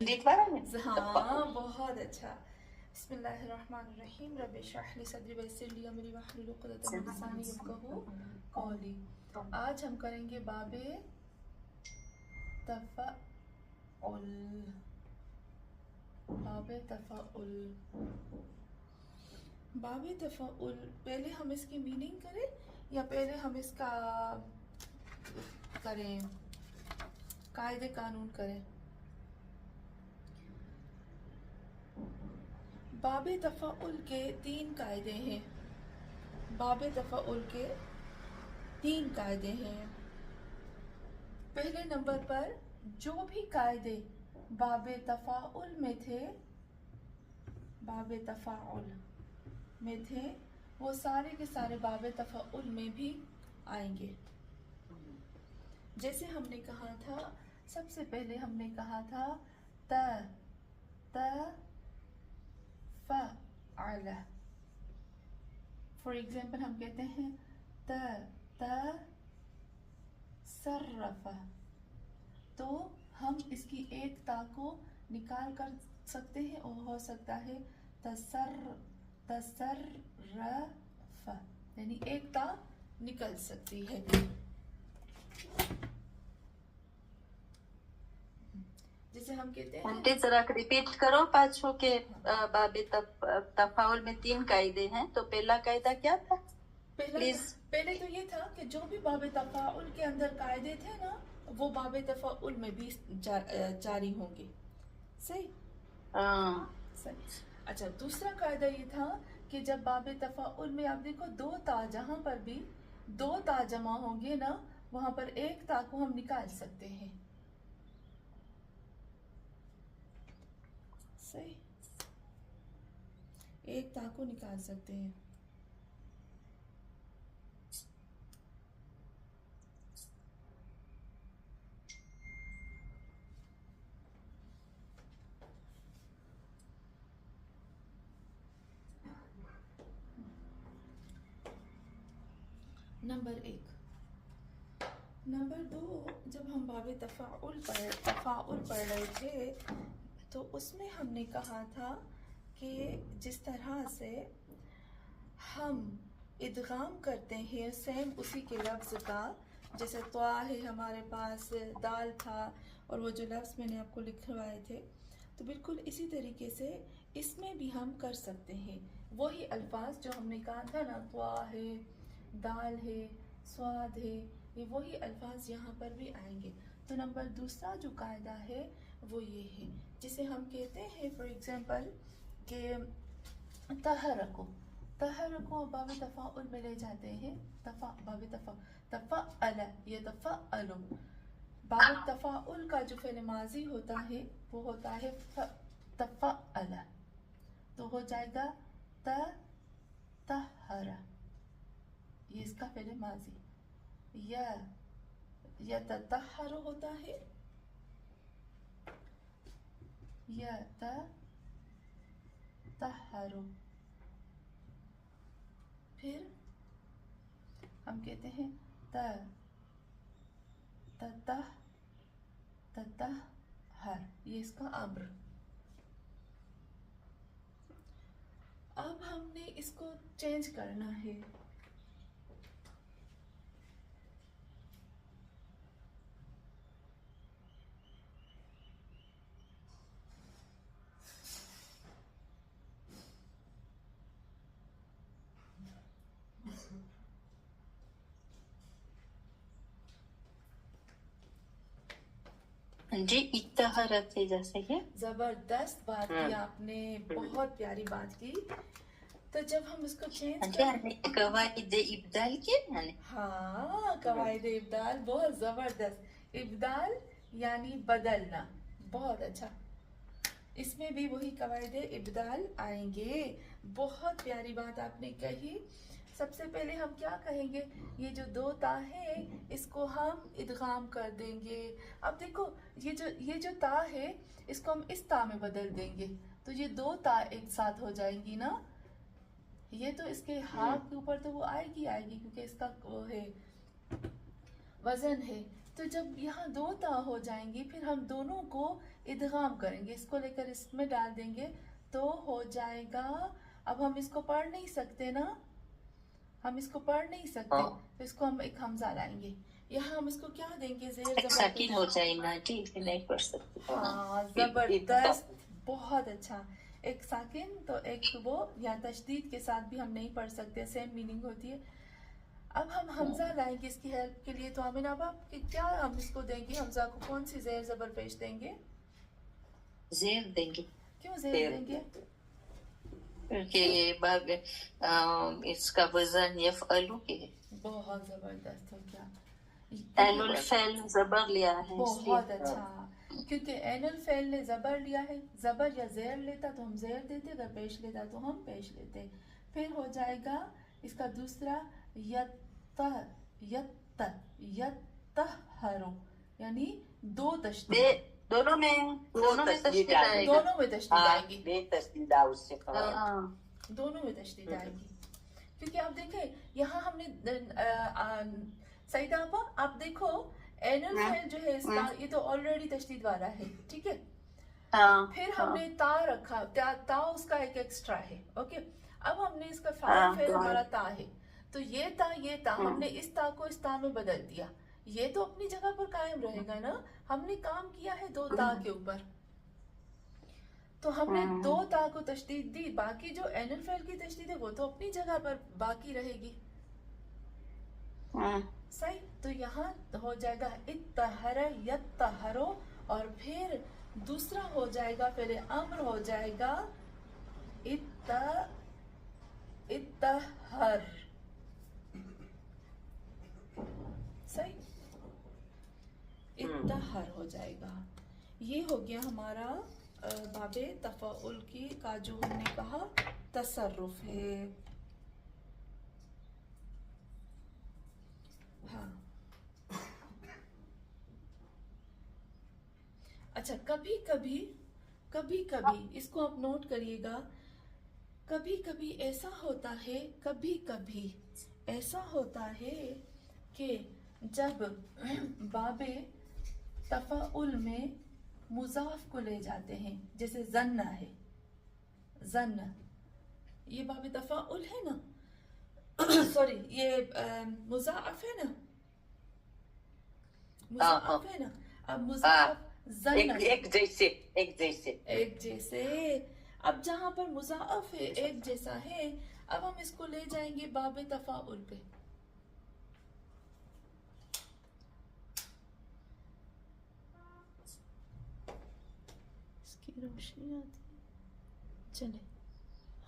ہاں بہت اچھا. بسم اللہ الرحمن الرحیم. رب اشرح لی صدری ویسر لی امری واحلل عقدۃ من لسانی یفقہوا قولی. آج ہم کریں گے باب تفعل. باب تفعل. باب تفعل. پہلے ہم اس کی میننگ کریں یا پہلے ہم اس کا کریں قاعدے قانون کریں؟ باب تفعل کے 3 قاعدے ہیں. باب تفعل کے 3 قاعدے ہیں. پہلے نمبر پر جو بھی قاعدے باب تفاعل میں تھے، باب تفاعل میں تھے، وہ سارے کے سارے باب تفاعل میں بھی آئیں گے. جیسے ہم نے کہا تھا، سب سے پہلے ہم نے کہا تھا فعل. فار ایگزامپل ہم کہتے ہیں تصرف، تو ہم اس کی ایک تا کو نکال کر سکتے ہیں اور ہو سکتا ہے تصرف، یعنی ایک تا نکل سکتی ہے. جسے ہم کہتے ہیں آنٹی ذرا ریپیٹ کرو پاچھو کے باب تفاعل میں 3 قاعدے ہیں، تو پہلا قاعدہ کیا تھا پلیز؟ پہلے تو یہ تھا کہ جو بھی باب تفاعل کے اندر قاعدے تھے نا، وہ باب تفاعل میں بھی جاری ہوں گے. صحیح؟ صحیح. اچھا، دوسرا قاعدہ یہ تھا کہ جب باب تفاعل میں آپ دیکھو 2 تا، جہاں پر بھی 2 تا جمع ہوں گے نا، وہاں پر ایک تا کو ہم نکال سکتے ہیں. صحیح، ایک تا کو نکال سکتے ہیں. نمبر 1. نمبر 2، جب ہم باب تفاعل پڑھ رہے تھے تو اس میں ہم نے کہا تھا کہ جس طرح سے ہم ادغام کرتے ہیں سیم اسی کے لفظ کا، جیسے طا ہے ہمارے پاس، دال تھا، اور وہ جو لفظ میں نے آپ کو لکھوائے تھے، تو بالکل اسی طریقے سے اس میں بھی ہم کر سکتے ہیں. وہی الفاظ جو ہم نے کہا تھا نا، طا ہے، دال ہے، سواد ہے، یہ وہی الفاظ یہاں پر بھی آئیں گے. تو نمبر 2 جو قاعدہ ہے وہ یہ ہے، جسے ہم کہتے ہیں فار ایگزامپل کہ تحرکو باب تفاعل میں لے جاتے ہیں. باب تفعل یتفعل. باب تفاعل کا جو فعل ماضی ہوتا ہے وہ ہوتا ہے تفعل، تو ہو جائے گا تطہر، یہ اس کا فعل ماضی. یا تطہر ہوتا ہے، یا تطہر. پھر ہم کہتے ہیں تطہر، یہ اس کا امر. اب ہم نے اس کو چینج کرنا ہے. جی، اتحرت سے جیسے کہ زبردست بات کی آپ نے، بہت پیاری بات کی. تو جب ہم اس کو چینج کریں، قواعد ابدال کے، ہاں قواعد ابدال، بہت زبردست. ابدال یعنی بدلنا، بہت اچھا. اس میں بھی وہی قواعد ابدال آئیں گے. بہت پیاری بات آپ نے کہی. سب سے پہلے ہم کیا کہیں گے، یہ جو 2 تا ہے اس کو ہم ادغام کر دیں گے. اب دیکھو یہ جو تا ہے اس کو ہم اس تا میں بدل دیں گے، تو یہ 2 تا ایک ساتھ ہو جائیں گی نا. یہ تو اس کے ہاتھ کے اوپر تو وہ آئے گی کیونکہ اس کا وہ ہے، وزن ہے. تو جب یہاں دو تا ہو جائیں گی پھر ہم دونوں کو ادغام کریں گے, اس کو لے کر اس میں ڈال دیں گے تو ہو جائے گا. اب ہم اس کو پڑھ نہیں سکتے نا, ہم اس کو پڑھ نہیں سکتے تو اس کو ہم ایک حمزہ لائیں گے. یہاں ہم اس کو کیا دیں گے, زیر زبر ساکن ہو جائے نا جی, نہیں پڑھ سکتے. ہاں زبردست, بہت اچھا. ایک ساکن تو ایک وہ, یا تشدید کے ساتھ بھی ہم نہیں پڑھ سکتے, سیم میننگ ہوتی ہے. اب ہم حمزہ لائیں گے اس کی ہیلپ کے لیے. تو آمین اب آپ کیا ہم اس کو دیں گے, حمزہ کو کون سی زیر زبر پیش دیں گے؟ زیر دیں گے. کیوں زیر دیں گے؟ کیونکہ باب اس کا وزن یفعلو کے ہے. بہت زبردست ہو گیا. عین الفعل زبر لیا ہے. بہت اچھا, کیونکہ عین الفعل نے زبر لیا ہے. زبر یا زیر لیتا تو ہم زیر دیتے, اگر پیش لیتا تو ہم پیش لیتے. پھر ہو جائے گا اس کا دوسرا یتطہرو, یعنی دو تشدید, دونوں میں تشدید آئے گی. دونوں میں تشدید آئے گی, بے تشدید اس سے دونوں میں تشدید آئے گی. کیونکہ آپ دیکھیں یہاں ہم نے سعیدہ آپا آپ دیکھو عین الفعل جو ہے اس کا یہ تو آلریڈی تشدید والا ہے, ٹھیک ہے. پھر ہم نے تا رکھا, تا اس کا ایک ایکسٹرا ہے, اوکے. اب ہم نے اس کا فعل ہمارا تا ہے, تو یہ تا ہم نے اس تا کو اس تا میں بدل دیا. یہ تو اپنی جگہ پر قائم رہے گا نا, ہم نے کام کیا ہے دو تا کے اوپر, تو ہم نے دو تا کو تشدید دی. باقی جو عین الفعل کی تشدید ہے وہ تو اپنی جگہ پر باقی رہے گی. صحیح. تو یہاں ہو جائے گا اتطہر یتطہرو, اور پھر دوسرا ہو جائے گا پہلے امر ہو جائے گا اتطہر. صحیح, اتطہر ہو جائے گا. یہ ہو گیا ہمارا باب تفاعل کی کا جو ہم نے کہا تصرف ہے. ہاں اچھا, کبھی کبھی اس کو آپ نوٹ کریے گا, کبھی کبھی ایسا ہوتا ہے کہ جب باب تفاعل میں مضاف کو لے جاتے ہیں, جیسے ظن ہے, ظن یہ باب تفاعل ہے نا, سوری یہ مضاعف ہے نا, مضاعف ہے نا. اب مضاعف ایک جیسے. اب جہاں پر مضاعف ہے ایک جیسا ہے, اب ہم اس کو لے جائیں گے باب تفاعل پہ. اس کی روشنی آتی ہے, چلے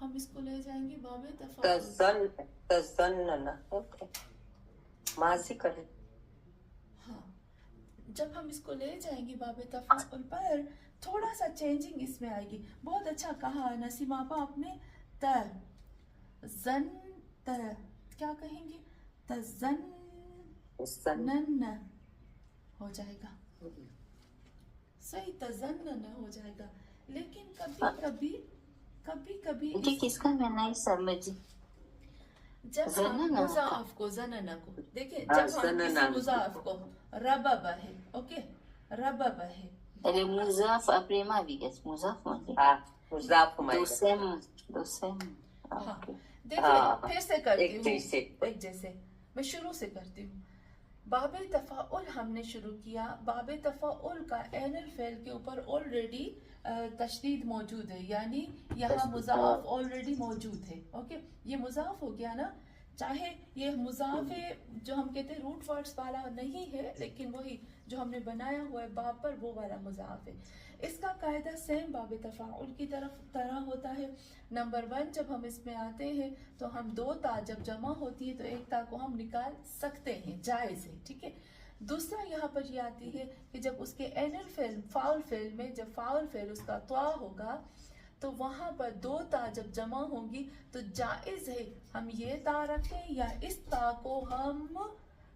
ہم اس کو لے جائیں گے باب تفاعل. تظننا ماضی کرے. ہاں, جب ہم اس کو لے جائیں گے باب تفاعل پر تھوڑا سا چینجنگ اس میں آئے گی. بہت اچھا کہا نسیم آپا آپ نے. کیا کہیں گے, تزنن ہو جائے گا. صحیح, تزنن ہو جائے گا. لیکن کبھی جی کس کا میں نہیں سمجھی. جب ہم مضاعف کو زنن کو دیکھیں, جب ہم کسی مضاعف کو ربب ہے, اوکے, ربب ہے, ارے مضاف اپریما بھی گس مضاف مضاف دوسم. ہاں دیکھیں پھر سے کرتی ہوں, ایک جیسے میں شروع سے کرتی ہوں. باب تفاعل ہم نے شروع کیا. باب تفاعل کا عین الفعل کے اوپر آلریڈی تشدید موجود ہے, یعنی یہاں مضاف آلریڈی موجود ہے, اوکے. یہ مضاف ہو گیا نا, چاہے یہ مضاف جو ہم کہتے ہیں روٹ ورڈز والا نہیں ہے, لیکن وہی جو ہم نے بنایا ہوا ہے باب پر وہ والا مضاف ہے. اس کا قاعدہ سیم باب تفاعل کی طرح ہوتا ہے. نمبر 1, جب ہم اس میں آتے ہیں تو ہم دو تا جب جمع ہوتی ہے تو ایک تا کو ہم نکال سکتے ہیں, جائز ہے, ٹھیک ہے. دوسرا یہاں پر یہ آتی ہے کہ جب اس کے عین الفعل فاعل فعل میں جب فاعل فعل اس کا طا ہوگا تو وہاں پر دو تا جب جمع ہوں گی تو جائز ہے ہم یہ تا رکھیں یا اس تا کو ہم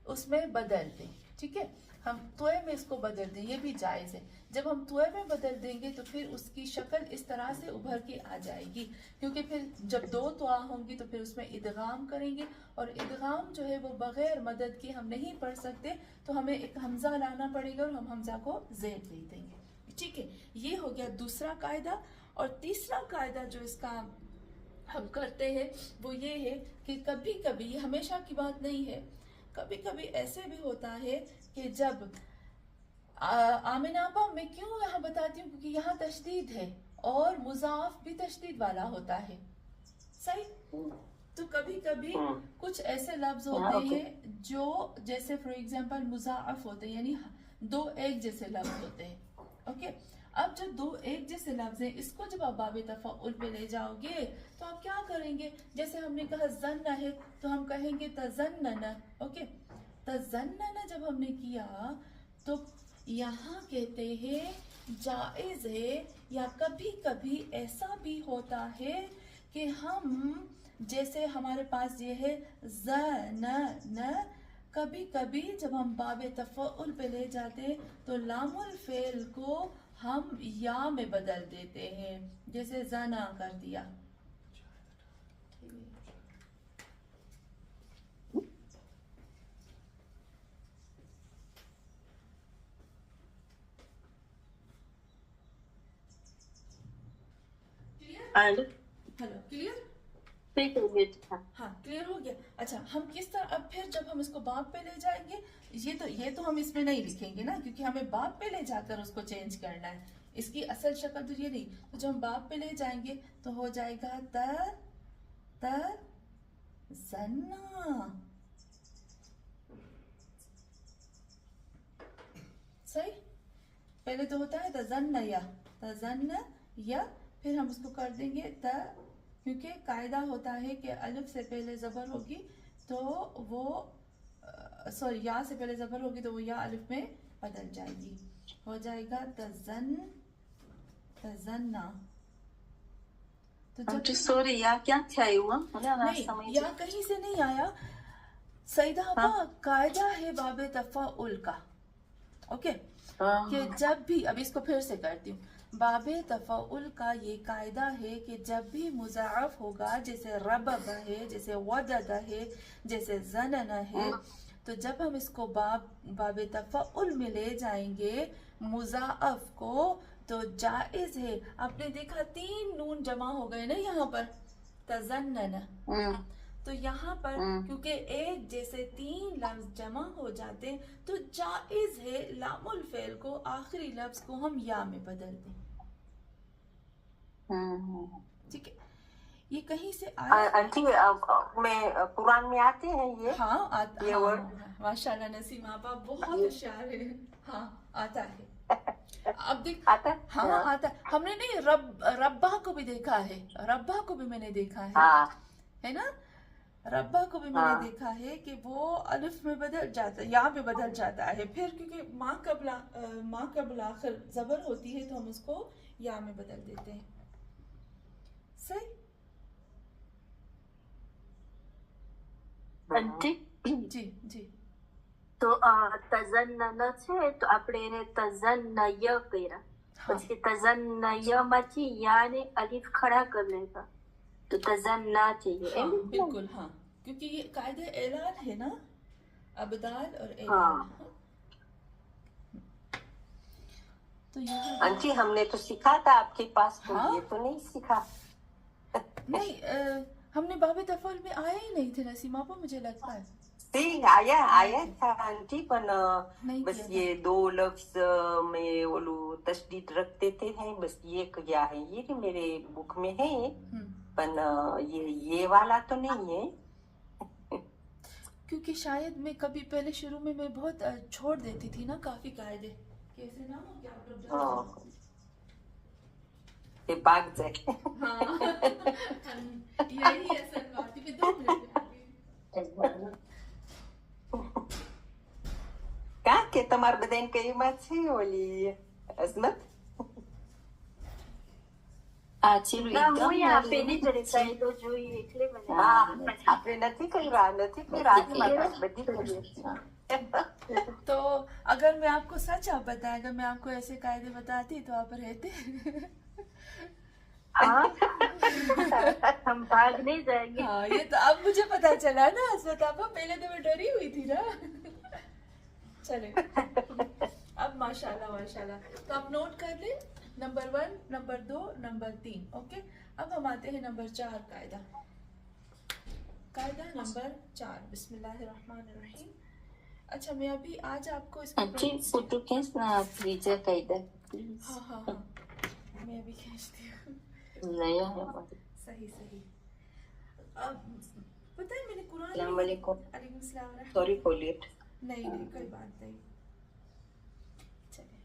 اس میں بدل دیں, ٹھیک ہے. हम तोय में इसको बदल दें, ये भी जायज़ है। जब हम तोय में बदल देंगे तो फिर उसकी शक्ल इस तरह से उभर के आ जाएगी, क्योंकि फिर जब दो तोआ होंगी तो फिर उसमें इदगाम करेंगे, और इदगाम जो है वो बगैर मदद के हम नहीं पढ़ सकते, तो हमें एक हमजा लाना पड़ेगा और हम हमजा को ज़ेर दे देंगे। ठीक है, ये हो गया दूसरा कायदा। और तीसरा कायदा जो इसका हम करते हैं वो ये है कि कभी कभी, हमेशा की बात नहीं है, कभी कभी ऐसे भी होता है कि जब आमिनापा मैं क्यों यहाँ बताती हूँ, क्योंकि यहाँ तशदीद है और मुजाफ भी तशदीद वाला होता है, सही। तो कभी कभी कुछ ऐसे लफ्ज होते हैं जो जैसे फॉर एग्जांपल मुजाफ होते हैं, यानी दो एक जैसे लफ्ज होते हैं। ओके, अब जो दो एक जैसे लफ्ज हैं, इसको जब आप बाबे तफाउल पे ले जाओगे तो आप क्या करेंगे, जैसे हमने कहा जन्न है तो हम कहेंगे तजन्नन। ओके, तजन्नन जब हमने किया तो यहाँ कहते हैं जायज है, या कभी कभी ऐसा भी होता है कि हम, जैसे हमारे पास ये है ज़न्न, कभी कभी जब हम बाबे तफाउल पे ले जाते हैं तो लामुल फेल को हम या में बदल देते हैं, जैसे जना कर दिया। Hello, clear? हाँ, क्लियर हो गया। अच्छा, हम किस तरह, अब फिर जब हम इसको बाप पे ले जाएंगे, ये तो हम इसमें नहीं लिखेंगे ना, क्योंकि हमें बाप पे ले जाकर उसको चेंज करना है, इसकी असल शक्ल तो ये नहीं। तो जब हम बाप पे ले जाएंगे तो हो जाएगा ज़न्ना, सही। पहले तो होता है तज़न्न या, फिर हम उसको कर देंगे क्योंकि कायदा होता है कि अलिफ से पहले जबर होगी तो वो सॉरी या से पहले जबर होगी तो वो या अलिफ में बदल जाएगी, हो जाएगा तज़न्ना। तो जब सॉरी या क्या हुआ, नहीं, या कहीं से नहीं आया सईदा आपा, कायदा है बाबे तफाउल का। ओके, कि जब भी, अब इसको फिर से करती हूँ, बाबे तफाउल का ये कायदा है कि जब भी मुज़ाअफ होगा, जैसे रबब है, जैसे वदद है, जैसे ज़नन है, तो जब हम इसको बाबे तफाउल में ले जाएंगे मुज़ाअफ को तो जायज है। आपने देखा 3 नून जमा हो गए ना यहाँ पर, तज़न्नन, तो यहाँ पर क्योंकि एक जैसे 3 लफ्ज जमा हो जाते हैं तो जायज है लामुल फेल को आखिरी लफ्ज को हम या में बदल दें। ठीक है, ये कहीं से आया? आंटी में कुरान में आते हैं ये? हाँ, ये हाँ, वर्ड माशाल्लाह नसीम आपा बहुत होशियार है। हाँ, आता है। अब देख, आता है? हाँ, आता है। हमने नहीं, रब्बा को भी देखा है, रब्बा को भी मैंने देखा है, है ना, रब्बा को भी मैंने देखा है कि वो अलिफ में बदल जाता है, यहाँ पे बदल जाता है, फिर क्योंकि माँ कबल आखिर जबर होती है तो हम उसको या में बदल देते हैं, सही। આંટી जी जी, તો તઝન્ન છે તો આપણે એને તઝન્નય કર્યા, પછી તઝન્નય માંથી યાને અલીફ ખડા કરી લેતા તો તઝન્ના चाहिए। हाँ, बिल्कुल, हाँ, क्योंकि ये कायदे ऐलान है ना, अबदाल और ऐलान। तो यहाँ आंटी हमने तो सीखा था आपके पास, तो हाँ? ये तो नहीं सीखा। नहीं, हमने बाबे तफाउल में आया ही नहीं थे नसीमा पर, मुझे लगता है आया था आंटी, पर नहीं बस किया ये 2 लफ्ज में वो लोग तशदीद रख देते हैं, बस ये किया है, ये भी मेरे बुक में है, पर ये वाला तो नहीं है। क्योंकि शायद मैं कभी पहले शुरू में मैं बहुत छोड़ देती थी ना काफी कायदे, कैसे ना हो क्या आप लोग हाँ, ये भाग जाए। हाँ, यही असल बात है। 2 मिनट કા કે તમારે બધાને કઈ વાત છે ઓલી અઝમત? ના હું યા પેલી જ રીસાઈ તો જોઈ એટલે મને હા, આપણે નથી કર્યા, નથી કર્યા, બધી કરીએ. तो अगर मैं आपको सच आप बताएं, अगर मैं आपको ऐसे कायदे बताती तो आप रहते? हाँ हम भाग नहीं जाएंगे। हाँ, ये तो अब मुझे पता चला ना हसरत आपा, पहले तो मैं डरी हुई थी ना। चले अब माशाल्लाह माशाल्लाह, तो आप नोट कर लें, नंबर 1, नंबर 2, नंबर 3। ओके, अब हम आते हैं नंबर 4 कायदा। कायदा नंबर 4, बिस्मिल्लाहिर्रहमानिर्रहीम। अच्छा, मैं अभी आज आपको इसको आंटी फोटो खींच ना त्रीजा कायदा प्लीज। हाँ हाँ हाँ, मैं अभी खींचती हूँ। नया है हमारे। सही सही। अब पता है मैंने कुरान अस्सलाम वालेकुम। अलैकुम सलाम रहमतुल्लाह। Sorry for late. नहीं नहीं, कोई बात नहीं। चलिए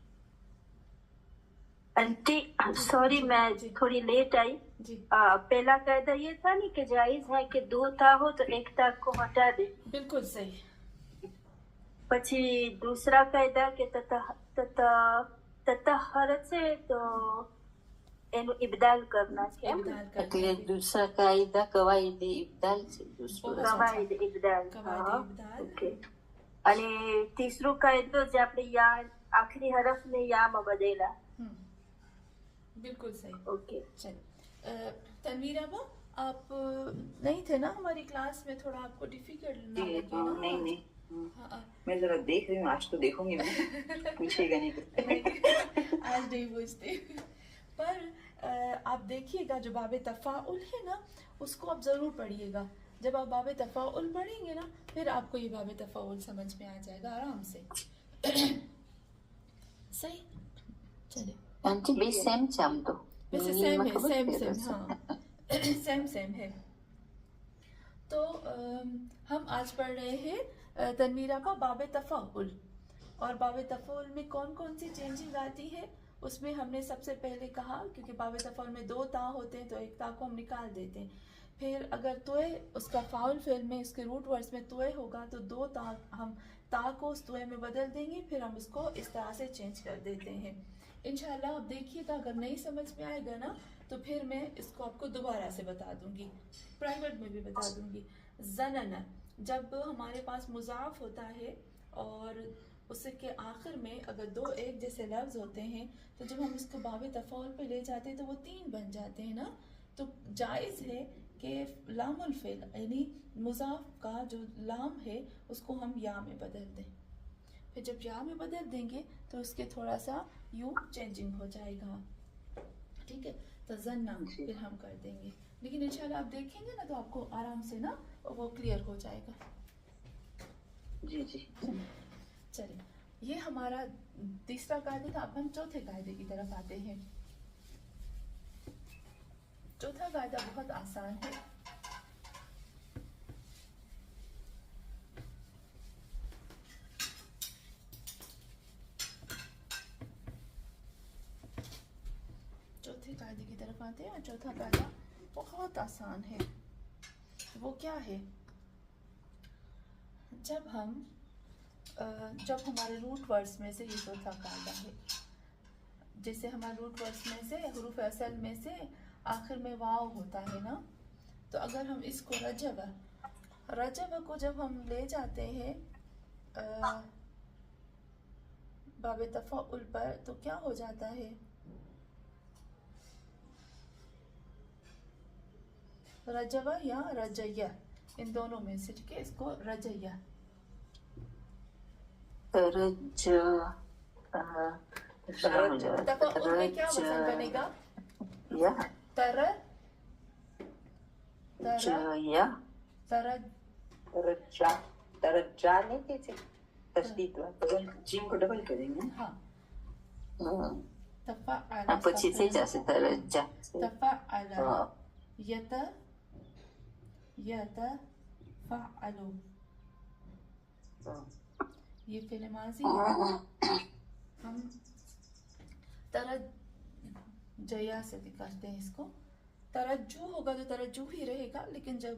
आंटी सॉरी मैं थोड़ी लेट आई। जी, पहला कायदा ये था नहीं कि जायज है कि 2 ता हो तो 1 ता को हटा दे। बिल्कुल सही। પછી दूसरा कायदा કે તતહર છે તો એનું ઇબદાલ કરના છે એમ इब्दाल कर એટલે दूसरा कायदा कवायद इब्दाल से दूसरा बहुत કવાયદ ઇબદાલ। कवायद હા इब्दाल। ઓકે। અને तीसरो कायदो જે આપણે યા આખરી હરફ ને યા માં બદલેલા। बिल्कुल सही। ઓકે। चलिए तनवीर अबा, आप नहीं थे ना हमारी क्लास में, थोड़ा आपको डिफिकल्ट ना जी, लगे ना? नहीं नहीं हाँ, मैं जरा देख रही हूँ, आज तो देखूंगी मैं। पूछेगा नहीं कुछ। आज नहीं पूछते। पर आप देखिएगा जो बाबे तफाउल है ना, उसको आप जरूर पढ़िएगा। जब आप बाबे तफाउल पढ़ेंगे ना, फिर आपको ये बाबे तफाउल समझ में आ जाएगा आराम से। सही। चलिए, आंटी बे सेम છે આમ તો वैसे सेम है, सेम हाँ, सेम है। तो हम आज पढ़ रहे हैं तनवीरा का बाबे तफाउल। और बाबे तफाउल में कौन कौन सी चेंजिंग आती है, उसमें हमने सबसे पहले कहा, क्योंकि बाबे तफाउल में 2 ता होते हैं तो 1 ता को हम निकाल देते हैं। फिर अगर तोए उसका फाउल फेल में उसके रूट वर्ड्स में तोए होगा तो 2 ता हम ता को उस तोए में बदल देंगे, फिर हम उसको इस तरह से चेंज कर देते हैं। इंशाल्लाह आप देखिएगा, अगर नहीं समझ में आएगा ना तो फिर मैं इसको आपको दोबारा से बता दूंगी, प्राइवेट में भी बता दूंगी। ज़नन, जब हमारे पास मुज़ाफ होता है और उसके आखिर में अगर 2 एक जैसे लफ्ज़ होते हैं, तो जब हम इसको बाबे तफाउल पे ले जाते हैं तो वो 3 बन जाते हैं ना। तो जायज़ है कि लामुल फ़िल यानी मुज़ाफ का जो लाम है उसको हम या में बदल दें। फिर जब या में बदल देंगे तो उसके थोड़ा सा यूं चेंजिंग हो जाएगा, ठीक है। तो ज़न्ना फिर हम कर देंगे, लेकिन इंशाल्लाह आप देखेंगे ना तो आपको आराम से ना वो क्लियर हो जाएगा। जी जी। चलिए, ये हमारा तीसरा कायदा था। अब हम चौथे कायदे की तरफ आते हैं। चौथा कायदा बहुत आसान है। चौथे कायदे की तरफ आते हैं और चौथा कायदा बहुत आसान है। वो क्या है, जब हमारे रूट वर्ड्स में से, ये चौथा कायदा है, जैसे हमारे रूट वर्ड्स में से हुरूफ असल में से आखिर में वाव होता है ना, तो अगर हम इसको रजब को जब हम ले जाते हैं बाबे तफाउल पर, तो क्या हो जाता है, रजवा या रजैया, इन दोनों में से, ठीक है। इसको रजैया, तफाउल में क्या वजन बनेगा, या तर या तरज्जा नहीं कैसे तस्दीद जीम को डबल करेंगे। हाँ, આ પછી થઈ જશે તરજા। तफअला यतफअलु, ये फिल माजी है। हम तरज्जया से करते हैं इसको। तरज्जु होगा तो तरज्जु ही रहेगा, लेकिन जब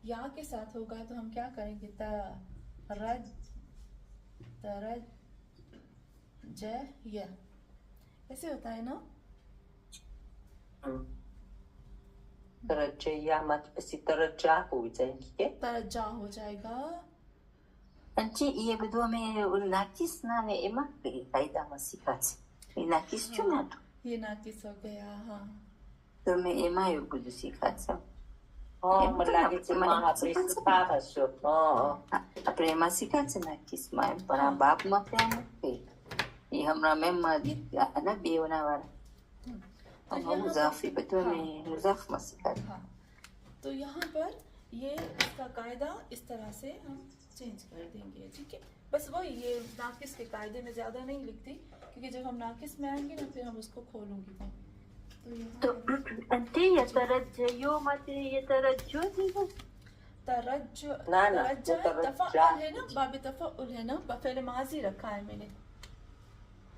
या के साथ होगा तो हम क्या करेंगे, तरज्जया, ऐसे होता है ना। तरज्जा मत पसी तरज्जा हो जाएगी के तरज्जा हो जाएगा, આંટી એ બધું અમે નાચીસના ને એમાં કાયદામાં શીખ્યા છે. એ નાચીસ છું ને તો ये नाकिस हो गया. हाँ અમે એમાં એવું બધું શીખ્યા છે. મને લાગે છે માં આપણે શીખા હશો. આપણે એમાં શીખ્યા છે નાચીસમાં એમ, પણ આ બાપમાં ત્યાં નથી. એ હમણાં મેમમાં ના બેવના વાળા मुजाफी બધું અમે મુઝાફમાં શીખ્યા. हाँ. तो यहाँ पर ये इसका कायदा इस तरह से हम चेंज कर देंगे. ठीक है, बस वही ये नाकिस के कायदे में ज़्यादा नहीं लिखती, क्योंकि जब हम नाकिस में आएंगे ना फिर हम उसको खोलूंगी मैं. तो यहाँ તો આંટી ये तरज्जयो માંથી ये तरज्जो थी है. तरज ना, ना, तरज्जा वो तरज्जा तफअल है ना, बाब तफअल है ना, फ़ेल माज़ी रखा है मैंने.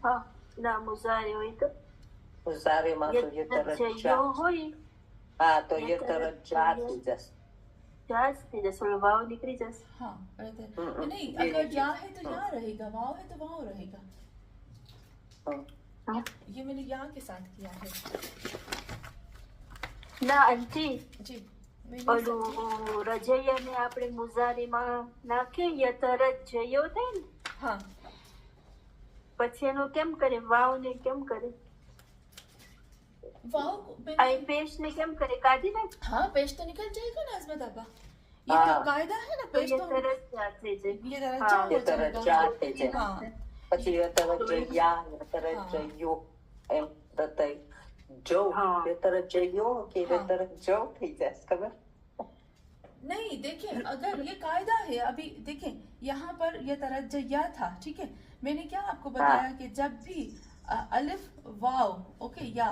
હા ના મુઝારી હોય તો ઉઝારીમાં તો ये तरज्जयो तरज्जा. હોય હા તો ये तरज्जा થઈ જશે. જાસ થઈ જશે, ઓલો વાવ નીકળી જશે. हाँ रहता है. हम्म, नहीं, ये अगर नहीं या है तो या रहेगा, वाव है तो वाव रहेगा. હા. ये मैंने या के साथ किया है. ના આંટી जी मैंने ઓલું રજૈયાને આપણે મુઝારીમાં નાખીએ ય તરજ્જયો થાય ને, हाँ પછી એનું કેમ કરે, વાવ ને કેમ કરે, वाव को આ मैंने પેશ ને કેમ કરે, કાઢી નાખ हाँ पेश तो निकल जाएगा ना इसमें दबा. ये हाँ. तो कायदा है ना, તો पेश યે तो તરજ્જા થઈ જાય. ये जरा हाँ, चार ये हो जाएगा. तरज्जा થઈ જાય. हाँ પછી ये तरज्जया, ये तरज्जयो એમ થતા જો हाँ. ये तरज्जयो કે ये हाँ. तरज्जो થઈ જશે. ખબર? नहीं, देखिए अगर ये कायदा है, अभी देखें यहाँ पर ये तरज्जया था. ठीक है, मैंने क्या आपको बताया कि जब भी अलिफ वाव ओके या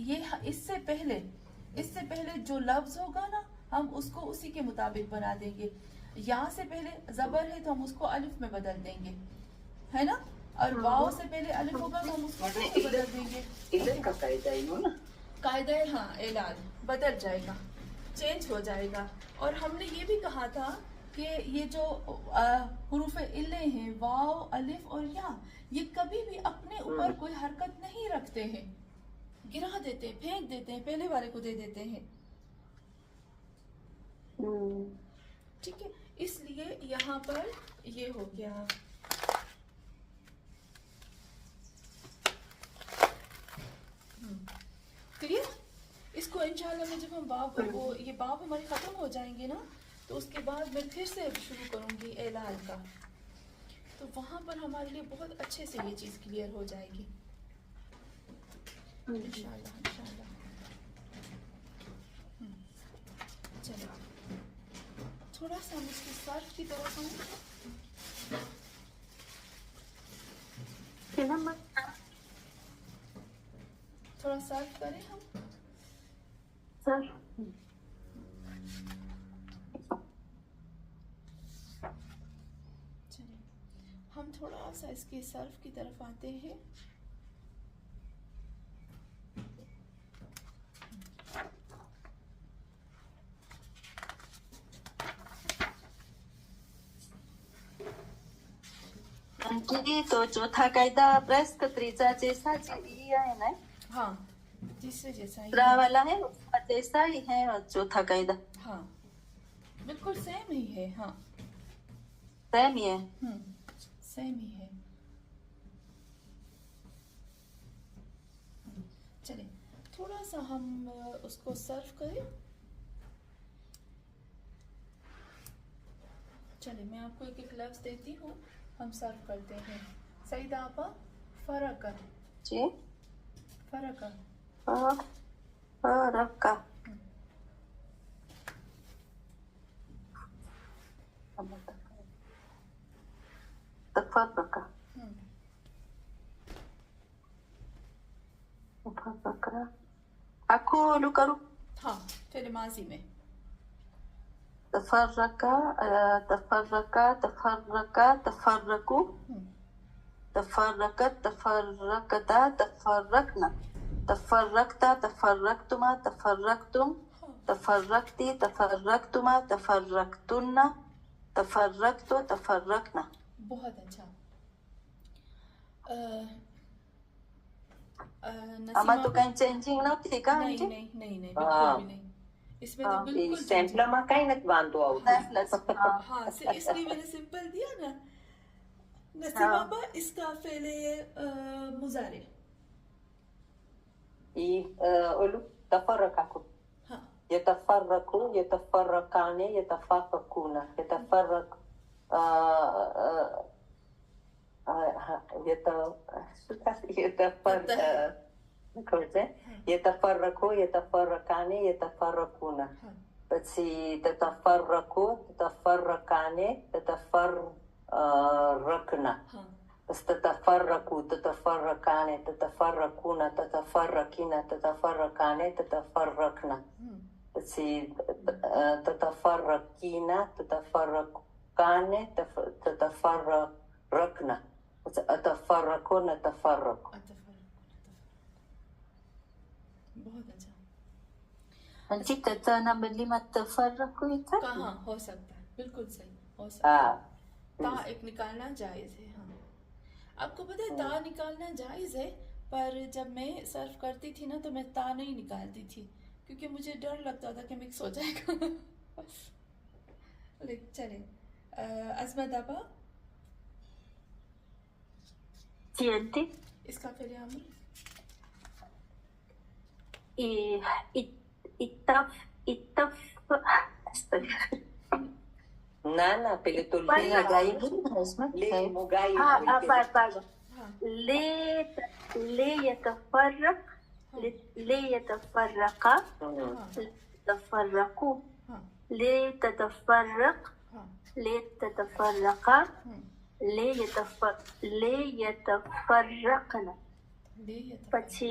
ये इससे पहले जो लफ्ज होगा ना हम उसको उसी के मुताबिक बना देंगे. यहाँ से पहले जबर है तो हम उसको अलिफ में बदल देंगे, है ना, और वाव से पहले अलिफ होगा तो हम उसको मतलब अलिफ में बदल देंगे. ઇલમ કા કાયદા એનો ને कायदा है, हाँ एलान बदल जाएगा, चेंज हो जाएगा. और हमने ये भी कहा था कि ये जो हुरूफ इल्ले हैं वाव अलिफ और या, ये कभी भी अपने ऊपर कोई हरकत नहीं रखते हैं, गिरा देते हैं, फेंक देते हैं, पहले वाले को दे देते हैं. ठीक है, इसलिए यहाँ पर ये हो गया. क्लियर? इसको इंशाल्लाह में जब हम बाब वो ये बाब हमारे ख़त्म हो जाएंगे ना तो उसके बाद मैं फिर से शुरू करूँगी एलाल का, तो वहाँ पर हमारे लिए बहुत अच्छे से ये चीज़ क्लियर हो जाएगी इंशाल्लाह इंशाल्लाह. चलो थोड़ा सा हम इसकी सर्फ की तरफ आऊँ. थोड़ा सर्फ करें हम. સર चलिए हम थोड़ा सा इसके सर्फ की तरफ आते हैं. जी तो चौथा कायदा प्रस्क त्रीजा जैसा जी है ना, हाँ तीसरे जैसा ही तीसरा वाला है उसका जैसा ही है और चौथा कायदा हाँ बिल्कुल सेम ही है. हाँ सेम ही है. सेम ही है. चलिए थोड़ा सा हम उसको सर्व करें. चलिए मैं आपको एक एक लफ्ज देती हूँ, हम सर्व करते हैं. सईदा आपा फरक जी फरक रखा तफरका आखो ओलू करूं. हाँ फिर माजी में तफरका तफरका तफरका तफरकू तफरकत तफरकता तफरकना तफरकता तफरकतुमा तफरकतुम तफरकती तफरकतुमा तफरकतुन्ना तफरकतो तफरकना. बहुत अच्छा. આમાં તો કઈ ચેન્જિંગ નથી કા नहीं આંટી? नहीं नहीं नहीं बिल्कुल भी नहीं. इसमें तो हाँ, बिल्कुल सैम्पल में कहीं नहीं बांधो आवતું हाँ इसलिए मैंने सिंपल दिया ना नसीमा बा इसका फेले मुजारे ઓલું તફરકાકુ हाँ يتفرقوا يتفرقان يتفرقون يتفرق يتفرقوا يتفرقان يتفرقون પછી تتفرقوا تتفرقان تتفرقن بس تتفرقوا تتفرقان تتفرقون تتفرقين تتفرقان تتفرقن પછી تتفرقين تتفرقان تتفرقن أتفرقون تفرق. बहुत अच्छा जी ततना बदली में तफरक हुई था कहाँ हो सकता है बिल्कुल सही हो सकता है ता एक निकालना जायज है हाँ आपको पता है ता निकालना जायज है पर जब मैं सर्व करती थी ना तो मैं ता नहीं निकालती थी क्योंकि मुझे डर लगता था कि मिक्स हो जाएगा लेकिन चले अजमत आपा जी आंटी इसका फिर हम ना ना पहले तो ले लगाई गई है इसमें ले मुगाई हाँ ले يتفرق ले يتفرقا تفرقوا ले تتفرق ले تتفرقا ले يتفرقن પછી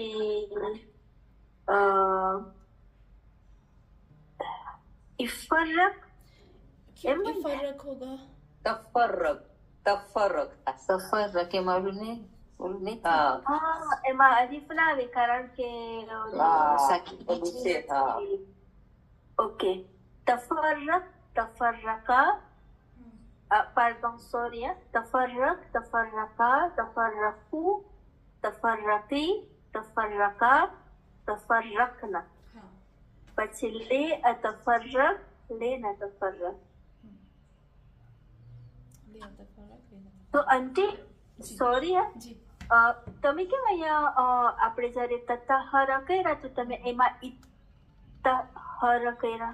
इफरक फर्क होगा तफरक तफरक तफरक के मालूम नहीं हाँ એમાં અલીફ ના આવે કારણ કે साकी ઓકે તફરક તફરકા pardon sorry تفرق تفرقا تفرقوا تفرقي تفرقا تفرقنا પછી ले أتفرق ले نتفرق તો આંટી સોરી તમે કેમ અહીંયા આપણે જયારે તતહર કર્યા તો તમે એમાં ઇતહર કર્યા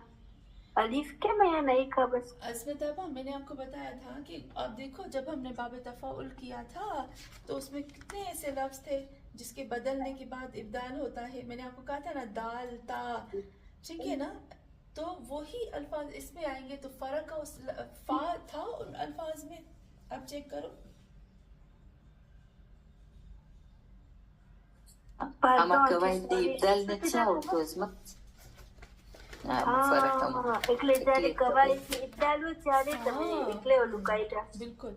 अलीफ के मैं नहीं खबर अस्मताबा मैंने आपको बताया था कि अब देखो जब हमने बाबे तफाउल किया था तो उसमें कितने ऐसे लफ्ज थे जिसके बदलने के बाद इब्दाल होता है मैंने आपको कहा था ना दाल ता ठीक है ना तो वही अल्फाज इसमें आएंगे तो फर्क का उस फा था उन अल्फाज में अब चेक करो इब्दाल अच्छा हो तो इसमें એટલે જ્યારે કવાયત ઇબ્દાલ ત્યારે તમે એટલે ઓલું કાઢ્યા बिल्कुल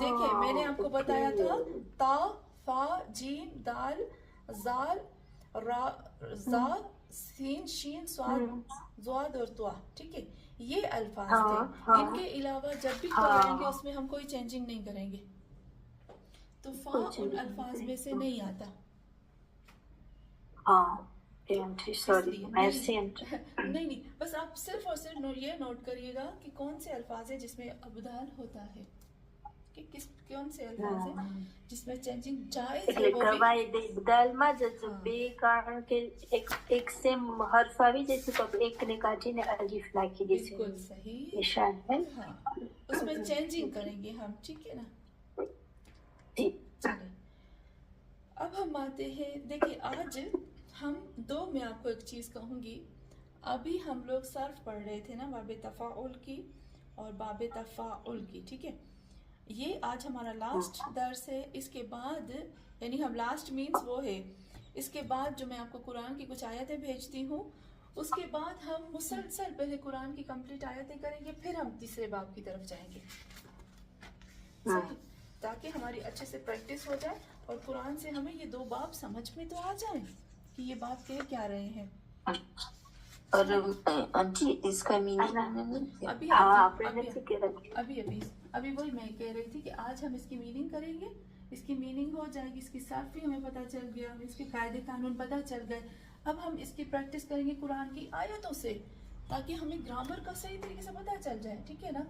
देखिए मैंने आपको बताया था ता फा जीम दाल जाल रा जा सीन शीन स्वाद ज़्वाद और त्वा ठीक है ये अल्फाज थे इनके अलावा जब भी पढ़ेंगे उसमें हम कोई चेंजिंग नहीं करेंगे तो फा उन अल्फाज में से नहीं आता सॉरी नहीं बस आप सिर्फ और सिर्फ ये नोट करिएगा कि कौन से अल्फाज है जिसमें अबदाल होता है कि किस कौन से अल्फाज है जिसमें चेंजिंग जायज है वो कवायद इब्दाल में बे कारण के एक सेम हर्फ આવી જશે તો એક ને કાઢીને અલીફ નાખી દેશે बिल्कुल सही निशान है हाँ उसमें चेंजिंग करेंगे हम ठीक है ना जी अब हम आते हैं देखिए आज हम दो मैं आपको एक चीज़ कहूँगी अभी हम लोग सर्फ पढ़ रहे थे ना बाबे तफाउल की और बाबे तफाउल की ठीक है ये आज हमारा लास्ट दर्स है इसके बाद यानी हम लास्ट मीन्स वो है इसके बाद जो मैं आपको कुरान की कुछ आयतें भेजती हूँ उसके बाद हम मुसलसल पहले कुरान की कंप्लीट आयतें करेंगे फिर हम तीसरे बाब की तरफ जाएंगे सही ताकि हमारी अच्छे से प्रैक्टिस हो जाए और कुरान से हमें ये दो बाब समझ में तो आ जाए कि ये बात कह क्या रहे हैं और आंटी इसका मीनिंग अभी वही मैं कह रही थी कि आज हम इसकी मीनिंग करेंगे इसकी मीनिंग हो जाएगी इसकी सर्फ भी हमें पता चल गया इसके कायदे कानून पता चल गए اب ہم اس کی پریکٹس کریں گے قرآن کی آیتوں سے تاکہ ہمیں گرامر کا صحیح طریقے سے پتہ چل جائے، ٹھیک ہے نا.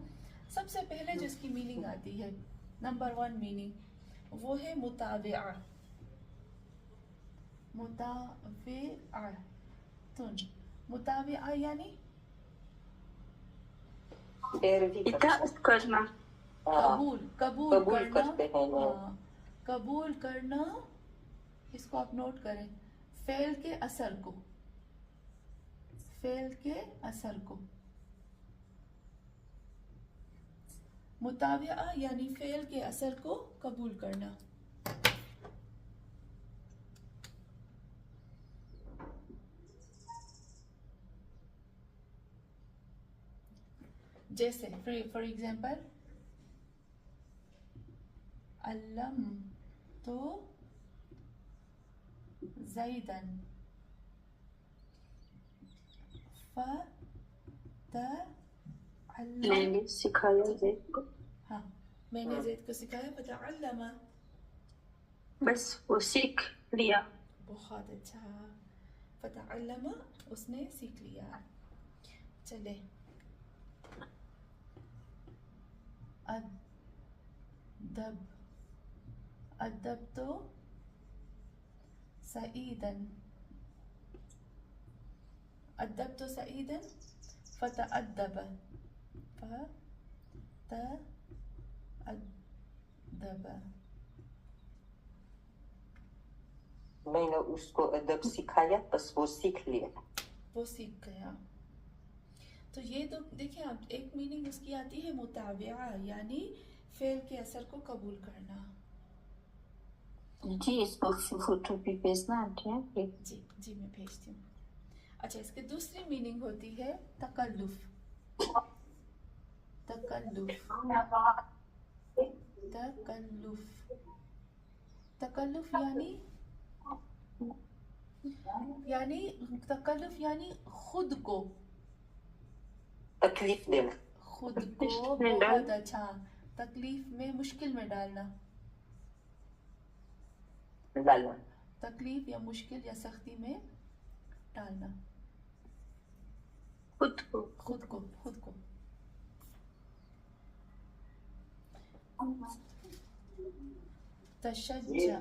سب سے پہلے جو اس کی میننگ آتی ہے، نمبر 1 میننگ وہ ہے متابعہ. متابعہ یعنی اطاعت کرنا. قبول کرتے ہیں وہ. ہاں، قبول کرنا. اس کو آپ نوٹ کریں، فعل کے اثر کو، فعل کے اثر کو. متابعہ یعنی فعل کے اثر کو قبول کرنا. جیسے فار ایگزامپل علمت زیدن میں نے سکھایا زید کو. ہاں، میں نے زید کو سکھایا. فتعلم، بس وہ سیکھ لیا. بہت اچھا. فتعلم، اس نے سیکھ لیا. چلے، ادب، ادب تو سعیدن، ادب تو سعیدن. فتأدب، فتأدب. میں نے اس کو ادب سکھایا، بس وہ سیکھ لیا. وہ سیکھ گیا. تو یہ تو دیکھیں آپ، ایک میننگ اس کی آتی ہے متابعہ یعنی فعل کے اثر کو قبول کرنا. جی اس کو فوٹو بھی بھیجنا ہے. جی جی میں بھیجتی ہوں. اچھا، اس کی دوسری میننگ ہوتی ہے تکلف. تکلف، تکلف، تکلف یعنی تکلف یعنی خود کو، تکلیف دینا. خود کو بہت اچھا تکلیف میں، مشکل میں ڈالنا. تکلیف یا مشکل یا سختی میں ڈالنا. خود کو، خود کو، خود کو. تشجع،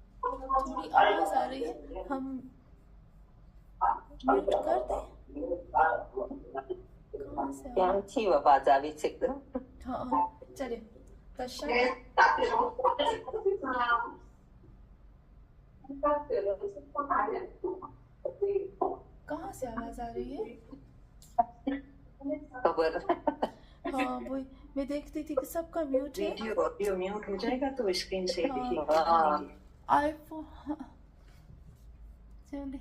تھوڑی آواز آ رہی ہے، ہم میوٹ کر دیں. کہاں سے کیا اچھی آواز آ رہی ہے. ہاں ہاں چلے. تشجع، کہاں سے آواز آ رہی ہے؟ خبر. ہاں وہی میں دیکھتی تھی کہ سب کا میوٹ ہے. آڈیو میوٹ ہو جائے گا تو اسکرین سے آئی فون. چلے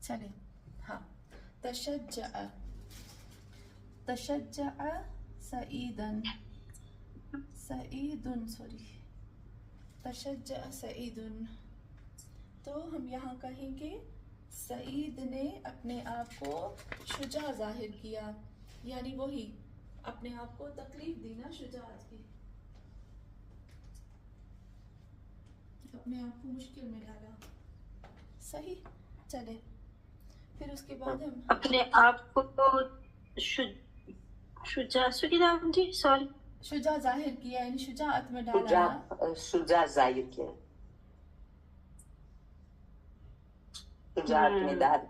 چلے. ہاں، تشجع، تشجع سعیدن، سعیدن، سوری، تشجع سعیدن. تو ہم یہاں کہیں گے سعید نے اپنے آپ کو شجاع ظاہر کیا، یعنی وہی اپنے آپ کو تکلیف دی نا، شجاعت کی، اپنے آپ کو مشکل میں ڈالا. صحیح. چلے پھر اس کے بعد ہم اپنے آپ کو شجاع جی سوری شجاع ظاہر کیا یعنی شجاعت میں ڈالا نا. شجاع ظاہر کیا، شجاعت میں ڈال.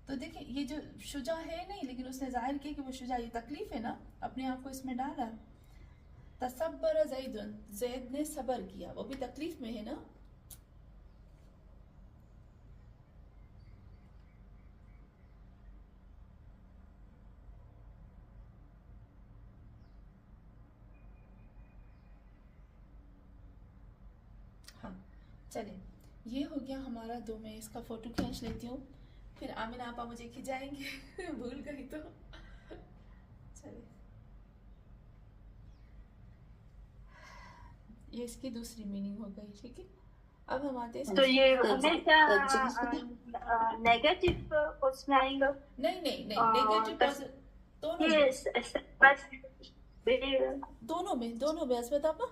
تو دیکھیں یہ جو شجاع ہے نہیں، لیکن اس نے ظاہر کیا کہ وہ شجاع، یہ تکلیف ہے نا، اپنے آپ کو اس میں ڈالا. تصبر زید، زید نے صبر کیا، وہ بھی تکلیف میں ہے نا. ہاں چلیں، یہ ہو گیا ہمارا 2. میں اس کا فوٹو کھینچ لیتی ہوں، پھر آمنہ آپا مجھے کھنچائیں گے بھول گئی تو. چلیں، یہ اس کی دوسری میننگ ہو گئی. ٹھیک ہے. अब हम आते हैं तो ये हमेशा नेगेटिव उसमें आएगा। नहीं नहीं नहीं, नेगेटिव पॉजिटिव दोनों ये बस दोनों में अस्मिता आपा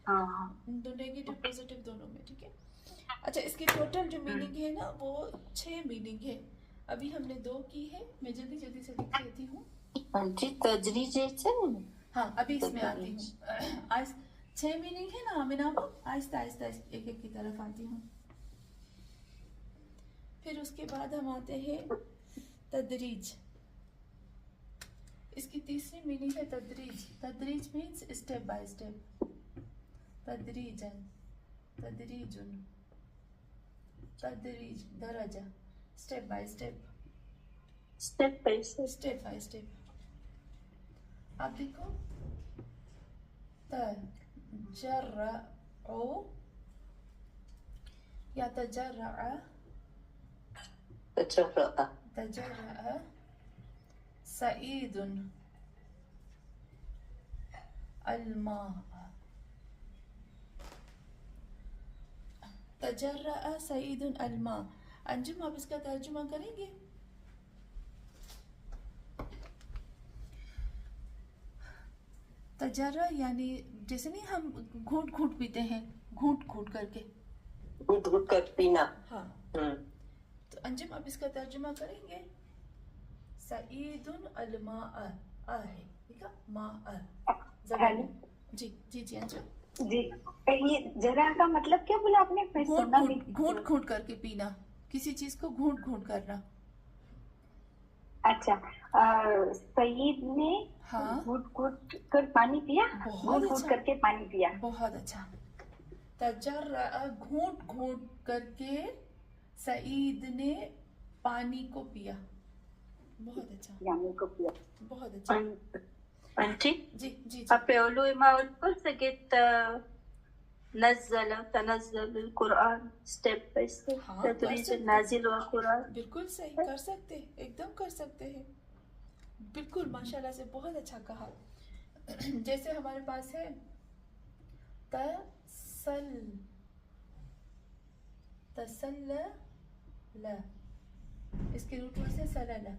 हाँ तो नेगेटिव पॉजिटिव दोनों में, ठीक है। अच्छा, इसकी टोटल जो मीनिंग है ना वो 6 मीनिंग है। अभी हमने 2 की है, मैं जल्दी जल्दी से लिख लेती हूँ। आंटी तजरीज है ना, हाँ, अभी इसमें आती हूँ। आज 6 मीनिंग है ना, मैं ना आहिस्ता आहिस्ता एक एक की तरफ आती हूँ। फिर उसके बाद हम आते हैं तदरीज। इसकी तीसरी मीनिंग है तदरीज। तदरीज मीन्स स्टेप बाय स्टेप। तदरीजन, तदरीजुन, तदरीज दरजा, step by step, step by step. Step by step. आप देखो, तजर्रउ या तजर्रअ, तजर्रअ सईदुन अलमा, तजर्रअ सईदुन अलमा। अंजुम, आप इसका तर्जुमा करेंगे? तजर्रा यानी जैसे नहीं हम घूंट घूंट पीते हैं, घूंट घूंट करके, घुट घुट कर पीना। हाँ। तो अंजुम, आप इसका तर्जुमा करेंगे? सईदुन अलमा है, ठीक है, मा जबान। जी जी जी अंजुम। जी, ये जरा का मतलब क्या बोला आपने? मैं सुना नहीं। घूंट घूंट करके पीना, किसी चीज को घूंट घूंट करना। अच्छा, सईद ने हाँ, घुट घुट कर पानी पिया। बहुत घुट घुट अच्छा। करके पानी पिया। बहुत अच्छा। तजर्रा घूंट घूंट करके सईद ने पानी को पिया। बहुत अच्छा, यानी को पिया। बहुत अच्छा। आंटी जी जी जी। आप علوم الكل سكت نزل تنزل القرآن ستيب باي ستيب हाँ, تدريج कर सकते। النازل والقرآن। बिल्कुल सही कर सकते, एकदम कर सकते हैं, बिल्कुल माशाल्लाह से बहुत अच्छा कहा। जैसे हमारे पास है तसल, तसल्ल, इसके रूट वर्ड से सलला,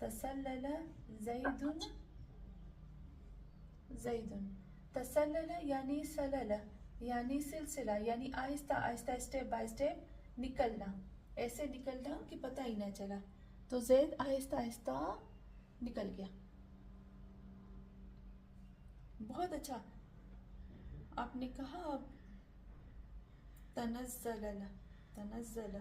तसल्लल ज़ैदुन, ज़ैदुन। तसल्लल यानी सलला यानी सिलसिला, यानी Aahista Aahista step by step निकलना, ऐसे निकलना कि पता ही ना चला। तो ज़ैद आहिस्ता आहिस्ता निकल गया। बहुत अच्छा आपने कहा। तनज़्ज़ल, तनज़्ज़ल,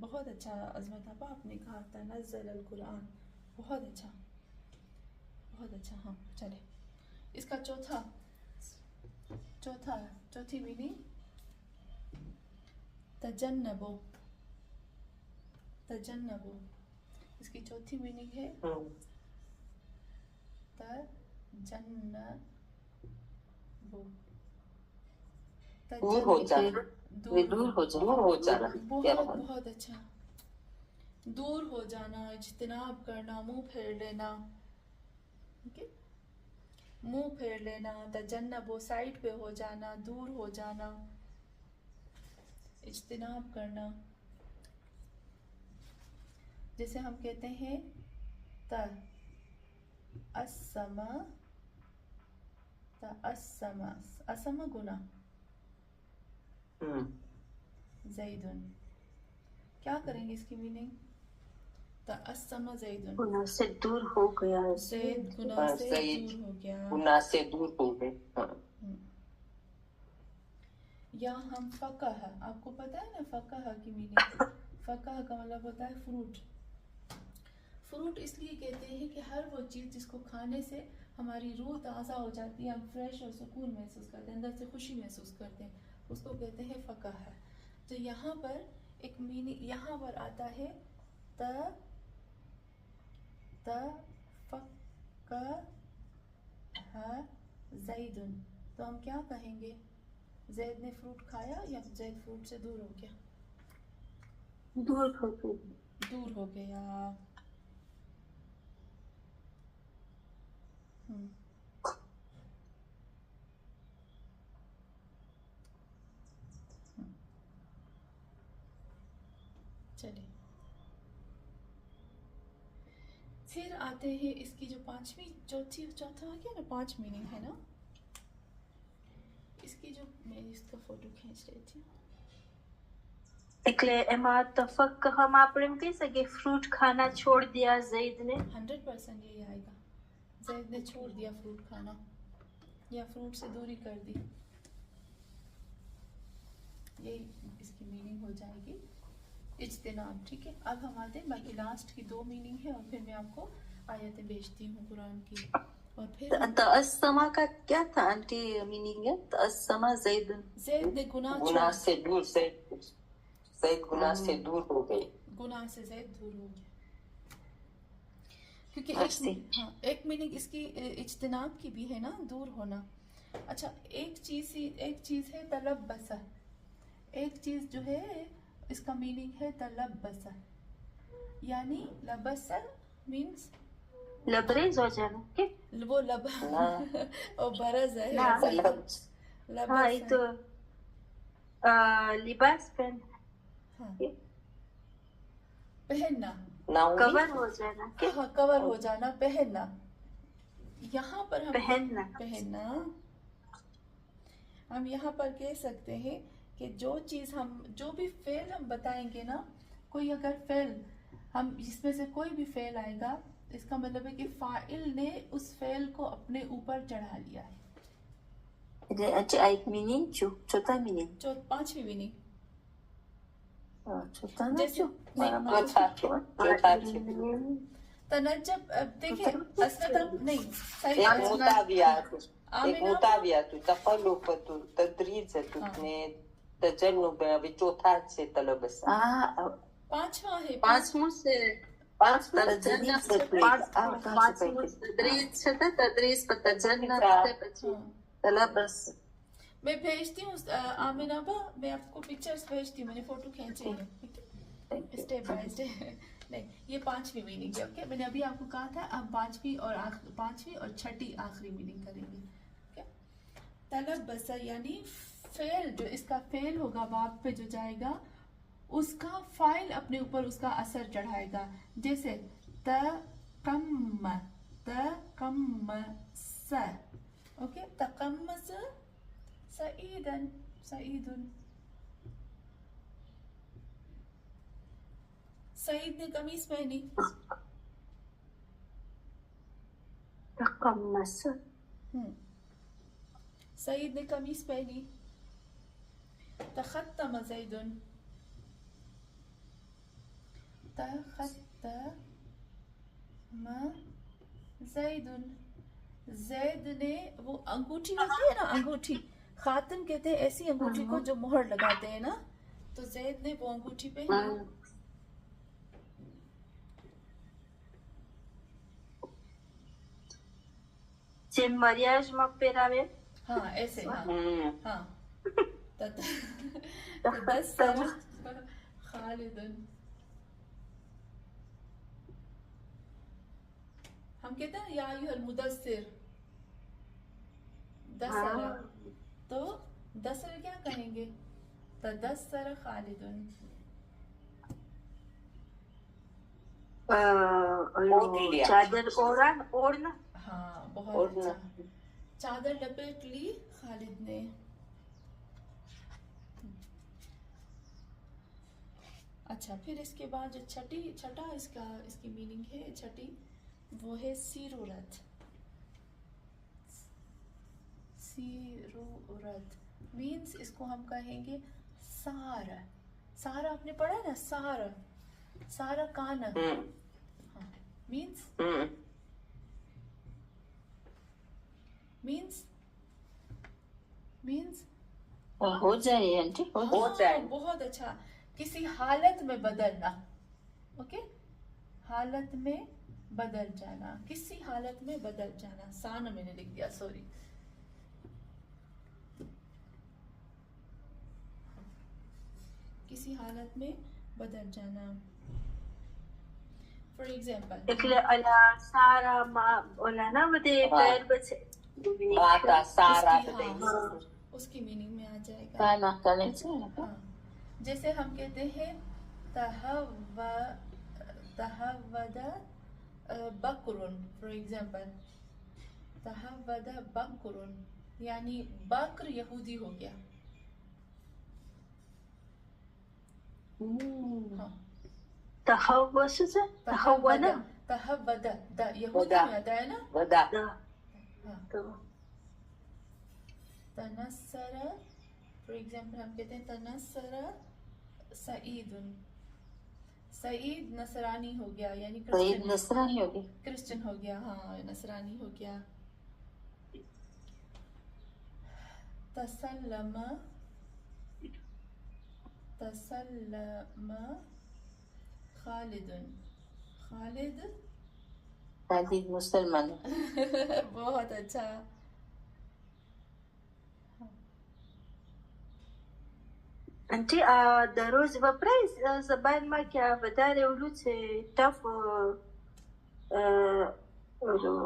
बहुत अच्छा अज़मत आपा, आपने कहा तनज़्ज़ल अल-कुरान, बहुत अच्छा, बहुत अच्छा। हाँ चले, इसका चौथी मीनिंग तजन्नबो, तजन्नबो। इसकी चौथी मीनिंग है तजन्नबो, दूर हो जाना, दूर हो जाना। बहुत अच्छा। दूर हो जाना, इज्तिनाब करना, मुंह फेर लेना, ओके, मुंह फेर लेना। तजन्नबो साइड पे हो जाना, दूर हो जाना, इज्तिनाब करना। जैसे हम कहते हैं तअस्समा, तअस्समा, असमा गुना, ज़ैदुन। क्या करेंगे इसकी मीनिंग? तअस्समा ज़ैदुन, गुनाह से दूर हो गया। ज़ैद गुनाह से ज़ैद दूर हो गया, गुनाह से दूर हो गए। या हम फ़क़ह, आपको पता है ना फ़क़ह की मीनिंग? फ़क़ह का मतलब होता है फ्रूट। फ्रूट इसलिए कहते हैं कि हर वो चीज़ जिसको खाने से हमारी रूह ताज़ा हो जाती है, हम फ्रेश और सुकून महसूस करते हैं, अंदर से खुशी महसूस करते हैं, उसको कहते हैं फ़क़ह। तो यहाँ पर एक मीनिंग यहाँ पर आता है फ़क़ह ज़ैदुन। तो हम क्या कहेंगे? ज़ैद ने फ्रूट खाया या ज़ैद फ्रूट से दूर हो गया? दूर हो गई। दूर हो गया। चलिए फिर आते हैं इसकी जो पांचवी चौथा आ गया ना, 5 मीनिंग है ना इसकी, जो मैं इसका फोटो खींच रही थी. એટલે એમાં તફક हम આપણે એમ કહી શકીએ फ्रूट खाना छोड़ दिया ज़ैद ने. 100% यही आएगा. ज़ैद ने छोड़ दिया फ्रूट खाना या फ्रूट से दूरी कर दी, यही इसकी मीनिंग हो जाएगी इज्तिनाब. ठीक है, अब हम आते हैं बाकी लास्ट की 2 मीनिंग है और फिर मैं आपको आयतें भेजती हूँ कुरान की. और फिर तअस्समा का क्या था आंटी मीनिंग है? तअस्समा ज़ैद ज़ैद ने गुनाह गुनाह से दूर से, ज़ैद गुनाह से दूर हो गए. गुनाह से ज़ैद दूर हो गया. क्योंकि एक मीनिंग इसकी इज्तिनाब की भी है ना, दूर होना. अच्छा, एक चीज है तलब्बसा, एक चीज जो है इसका मीनिंग है तलब्बसा, यानी लबसा मीन्स लबरेज हो जाना के वो लब और बरज है. हाँ ये तो लिबास पहन पहनना, कवर हो जाना के. हाँ कवर हो जाना, पहनना. यहाँ पर हम पहनना हम यहाँ पर कह सकते हैं कि जो चीज हम, जो भी फेल हम बताएंगे ना, कोई अगर फेल हम जिसमें से कोई भी फेल आएगा, इसका मतलब है कि फाइल ने उस फेल को अपने ऊपर चढ़ा लिया है. अच्छा, एक मीनिंग चौथा मीनिंग, 5वीं मीनिंग चौथा ना जैसे तनज्जब. देखिए असलतम नहीं सही एक मुताबियात तफल्लुफ़तु तदरीजतु ने तजन्नुब भी चौथा से तलबसा. 5वां है. 5 से 5 तदरीज पर तजन्नत तलबस. मैं भेजती हूँ आमिना बा, मैं आपको पिक्चर्स भेजती हूँ, मैंने फोटो खींचे हैं. ठीक है, स्टेप बाय स्टेप. नहीं, ये 5वीं मीनिंग है. ओके, मैंने अभी आपको कहा था अब 5वीं और 6ठी आखिरी मीनिंग करेंगे. क्या तलब्बसा यानी फेल, जो इसका फेल होगा बाप पे जो जाएगा, उसका फाइल अपने ऊपर उसका असर चढ़ाएगा. जैसे तकम्मस, ओके, तकम्मस सईदन, सईदुन. सईद ने कमीज पहनी. तकम्मस, सईद ने कमीज पहनी. तखत्तम ज़ैदुन, तखत्तम ज़ैदुन. ज़ैद ने वो अंगूठी होती है ना, अंगूठी खातन कहते हैं ऐसी अंगूठी को जो मोहर लगाते हैं ना, तो ज़ैद ने वो अंगूठी पहनी. જે મર્યાદમાં પહેરાવે. हाँ ऐसे. हाँ तदस्सर खालिदुन. हम कहते हैं या अय्युहल मुदस्सिर, दस्सर, तो दस्सर क्या कहेंगे? तदस्सर खालिदुन. चादर ओढ़ना. हाँ बहुत अच्छा. चादर लपेट ली खालिद ने. अच्छा, फिर इसके बाद जो छठा इसकी मीनिंग है छठी, वो है सीरूरत. सीरूरत मीन्स इसको हम कहेंगे सारा. सारा आपने पढ़ा ना, सारा, सारा काना. हाँ, मीन्स हो जाए आंटी, हो जाए. बहुत अच्छा. किसी हालत में बदलना. ओके, हालत में बदल जाना, किसी हालत में बदल जाना. सान मैंने लिख दिया, सॉरी. किसी हालत में बदल जाना. ફોર એક્ઝામ્પલ એટલે અલા સારામાં ઓલા ના બધે verb છે બાતા સારા उसकी બધા हाँ, उसकी मीनिंग में आ जाएगा. કાના કરે છે ને हाँ, जैसे हम कहते हैं तहव्वदा बकरुन, फॉर एग्जाम्पल तहव्वदा बकरुन यानी बकर यहूदी हो गया. हाँ, તહવ્વસ છે તહવ્વના तहव्वदा द यहूदी वदा. में आता है ना. બધા हाँ, તો तनस्सरा, फॉर एग्जाम्पल हम कहते हैं तनस्सरा सईदुन. सईद नसरानी हो गया यानी સઈદ क्रिश्चियन નસરાની હોગી क्रिश्चियन हो गया. हाँ, नसरानी हो गया. तसल्लमा तसल्लमा खालिदुन. खालिद ખાલી મુસલમાન बहुत अच्छा. આંટી આ દરરોજ વપરાય જબાનમાં કે આ વધારે ઓલું છે ટફ ઓલું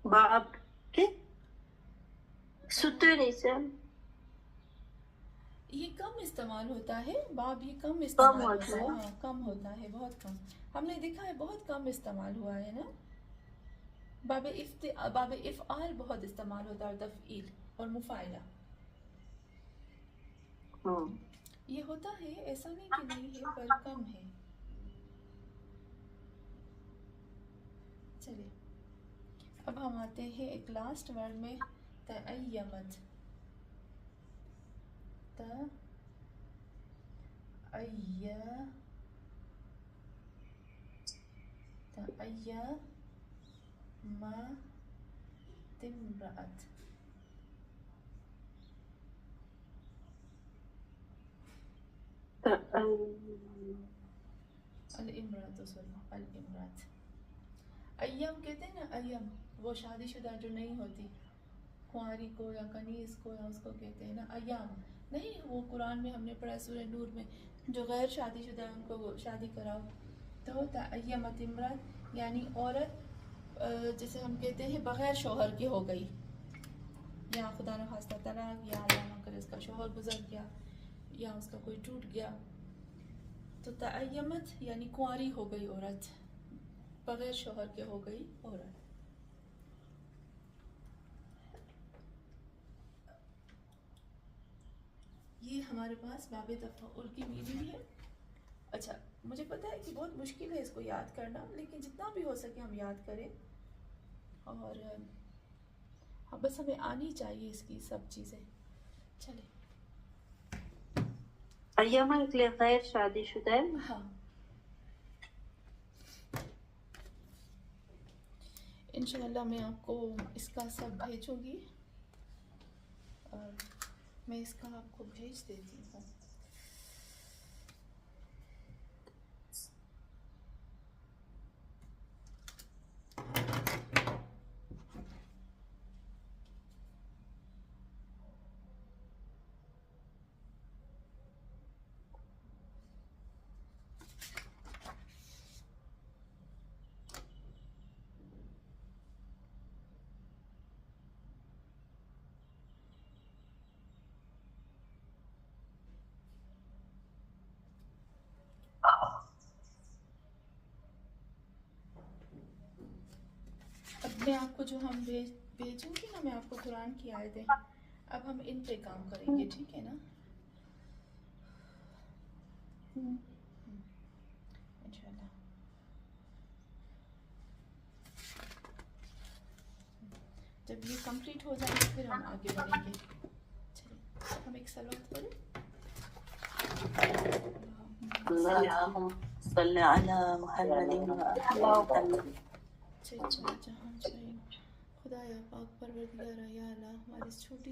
બાપ કે સૂતરી છે ये कम इस्तेमाल होता है बाब, ये कम कम इस्तेमाल होता होता है. है। हाँ, कम होता है, बहुत कम. हमने देखा है बहुत कम इस्तेमाल हुआ है ना. बाब इफ़आल बहुत इस्तेमाल होता है, तफ़ईल और मुफ़ाइला ये होता है. ऐसा नहीं कि नहीं है, पर कम है. चलिए अब हम आते हैं एक लास्ट वर्ड में तअय्यमत. तअय्यमत इम्रअत. अल-इम्रात, सॉरी अल-इम्रात. अय्यम कहते हैं ना, अय्यम वो शादीशुदा जो नहीं होती, कुंवारी को या कनीज को या उसको कहते हैं ना अय्याम. नहीं, वो कुरान में हमने पढ़ा सूरह नूर में, जो गैर शादीशुदा है उनको वो शादी कराओ. तो तअय्यमत इम्रात यानी औरत जैसे हम कहते हैं बगैर शौहर के हो गई, या खुदा न खास्ता तलाक, या अल्लाह न करे उसका शौहर गुजर गया या उसका कोई टूट गया. तो तअय्यमत यानी कुंवारी हो गई औरत, बगैर शौहर के हो गई औरत. ये हमारे पास बाबे तफ़ाउल की मीनिंग है. अच्छा, मुझे पता है कि बहुत मुश्किल है इसको याद करना, लेकिन जितना भी हो सके हम याद करें. और हाँ, बस हमें आनी चाहिए इसकी सब चीज़ें. चले. અય્યમા એટલે ગેર શાદીશુદા એમ हाँ, इंशाल्लाह मैं आपको इसका सब भेजूंगी, और मैं इसका आपको भेज देती हूँ. अब मैं आपको जो हम भेजूंगी ना, मैं आपको कुरान की आयतें, अब हम इन पे काम करेंगे, ठीक है ना. इंशाल्लाह. जब ये कंप्लीट हो जाएगा फिर हम आगे बढ़ेंगे. चलिए हम एक सलात पढ़ें. صلی علی محمد जहाँ चाहिए खुदाया पाक परवरदिगारा या अल्लाह, हमारी इस छोटी